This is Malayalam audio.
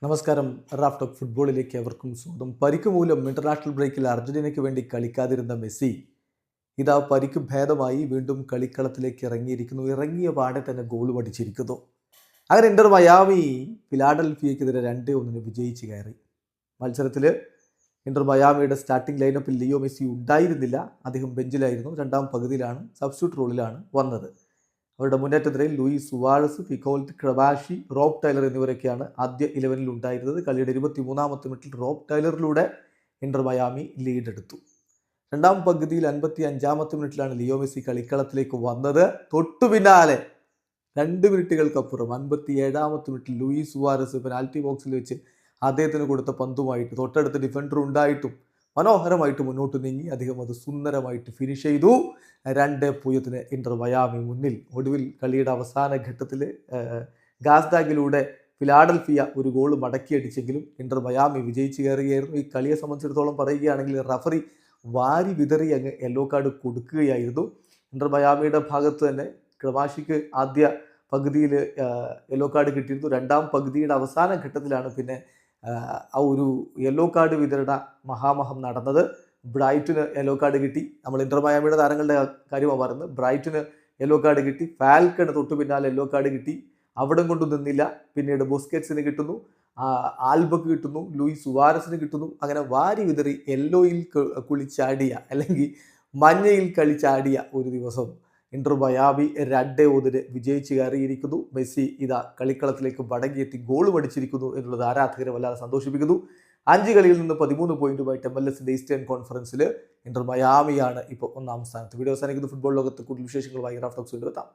നമസ്കാരം. റാഫ് ടോക്ക് ഫുട്ബോളിലേക്ക് അവർക്കും സ്വാഗതം. പരിക്ക് മൂലം ഇന്റർനാഷണൽ ബ്രേക്കിൽ അർജന്റീനയ്ക്ക് വേണ്ടി കളിക്കാതിരുന്ന മെസ്സി ഇതാ പരിക്ക് ഭേദമായി വീണ്ടും കളിക്കളത്തിലേക്ക് ഇറങ്ങിയിരിക്കുന്നു. ഇറങ്ങിയ പാടെ തന്നെ ഗോൾ അടിച്ചിരിക്കുന്നു. അങ്ങനെ ഇന്റർ മയാമി ഫിലാഡൽഫിയക്കെതിരെ 2-1 വിജയിച്ച് കയറി. മത്സരത്തിൽ ഇന്റർ മയാമിയുടെ സ്റ്റാർട്ടിംഗ് ലൈനപ്പിൽ ലിയോ മെസ്സി ഉണ്ടായിരുന്നില്ല. അദ്ദേഹം ബെഞ്ചിലായിരുന്നു. രണ്ടാം പകുതിയിലാണ് സബ്സ്റ്റിറ്റ്യൂട്ട് റോളിലാണ് വന്നത്. അവരുടെ മുന്നേറ്റത്തിനിടയിൽ ലൂയിസ് സുവാരസ്, പിക്കോൾട്ട്, ക്രബാഷി, റോബ് ടൈലർ എന്നിവരൊക്കെയാണ് ആദ്യ 11-ൽ ഉണ്ടായിരുന്നത്. കളിയുടെ 23-ാമത്തെ മിനിറ്റിൽ റോബ് ടൈലറിലൂടെ ഇന്റർ മയാമി ലീഡ് എടുത്തു. രണ്ടാം പകുതിയിൽ 55-ാമത്തെ മിനിറ്റിലാണ് ലിയോ മെസ്സി കളിക്കളത്തിലേക്ക് വന്നത്. തൊട്ടു പിന്നാലെ 2 മിനിറ്റുകൾക്കപ്പുറം 57-ാമത്തെ മിനിറ്റിൽ ലൂയിസ് സുവാരസ് പെനാൽറ്റി ബോക്സിൽ വെച്ച് അദ്ദേഹത്തിന് കൊടുത്ത പന്തുമായിട്ട് തൊട്ടടുത്ത് ഡിഫൻഡർ ഉണ്ടായിട്ടും മനോഹരമായിട്ട് മുന്നോട്ട് നീങ്ങി അദ്ദേഹം അത് സുന്ദരമായിട്ട് ഫിനിഷ് ചെയ്തു. 2-0 ഇന്റർ മയാമി മുന്നിൽ. ഒടുവിൽ കളിയുടെ അവസാന ഘട്ടത്തിൽ ഗാസ്ഡാഗിലൂടെ ഫിലാഡൽഫിയ ഒരു ഗോൾ മടക്കിയടിച്ചെങ്കിലും ഇന്റർ മയാമി വിജയിച്ച് കയറുകയായിരുന്നു. ഈ കളിയെ സംബന്ധിച്ചിടത്തോളം പറയുകയാണെങ്കിൽ റഫറി വാരി വിതറി അങ്ങ് യെല്ലോ കാർഡ് കൊടുക്കുകയായിരുന്നു. ഇന്റർ മയാമിയുടെ ഭാഗത്ത് തന്നെ ക്രമാഷിക്ക് ആദ്യ പകുതിയിൽ യെല്ലോ കാർഡ് കിട്ടിയിരുന്നു. രണ്ടാം പകുതിയുടെ അവസാന ഘട്ടത്തിലാണ് പിന്നെ ആ ഒരു യെല്ലോ കാർഡ് വിതരണ മഹാമഹം നടന്നത്. ബ്രൈറ്റിന് യെല്ലോ കാർഡ് കിട്ടി. നമ്മൾ ഇന്റർ മയാമിയുടെ താരങ്ങളുടെ കാര്യമാണ് പറയുന്നത്. ബ്രൈറ്റിന് യെല്ലോ കാർഡ് കിട്ടി. ഫാൽക്കണ് തൊട്ടു പിന്നാലെ യെല്ലോ കാർഡ് കിട്ടി. അവിടം കൊണ്ട് നിന്നില്ല. പിന്നീട് ബുസ്കറ്റ്സിന് കിട്ടുന്നു, ആൽബക്ക് കിട്ടുന്നു, ലൂയിസ് സുവാരസിന് കിട്ടുന്നു. അങ്ങനെ വാരി വിതറി യെല്ലോയിൽ കുളിച്ചാടിയ അല്ലെങ്കിൽ മഞ്ഞയിൽ കളിച്ചാടിയ ഒരു ദിവസം ഇന്റർ മയാമി 2-1 വിജയിച്ച് കയറിയിരിക്കുന്നു. മെസ്സി ഇതാ കളിക്കളത്തിലേക്ക് മടങ്ങിയെത്തി ഗോൾ അടിച്ചിരിക്കുന്നു എന്നുള്ളത് ആരാധകരെ വല്ലാതെ സന്തോഷിപ്പിക്കുന്നു. 5 കളിയിൽ നിന്ന് 13 പോയിന്റുമായിട്ട് MLS ഈസ്റ്റേൺ കോൺഫറൻസിൽ ഇന്റർ മയാമിയാണ് ഇപ്പോൾ 1-ാം സ്ഥാനത്ത്. വീഡിയോ അവസാനിക്കുന്ന ഫുട്ബോൾ ലോകത്ത് കൂടുതൽ വിശേഷങ്ങളുമായി റാഫ് ടോക്സ് കൊണ്ടുവെത്താം.